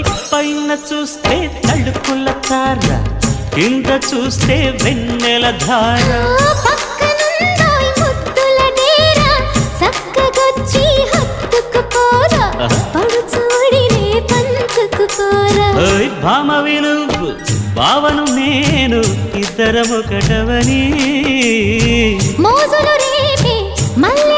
పైన చూస్తే తడుకుల తార, కింద చూస్తే వెన్నెల ధార. పక్కనుందోయ్ ముద్దుల డేరా, చక్కగొచ్చి హత్తుకుపోరా, పడుచూడినే పంచుకుపోరా. భామ విలువు భావను నేను, ఇద్దరమొకటవని మోజులు రేపే మల్లె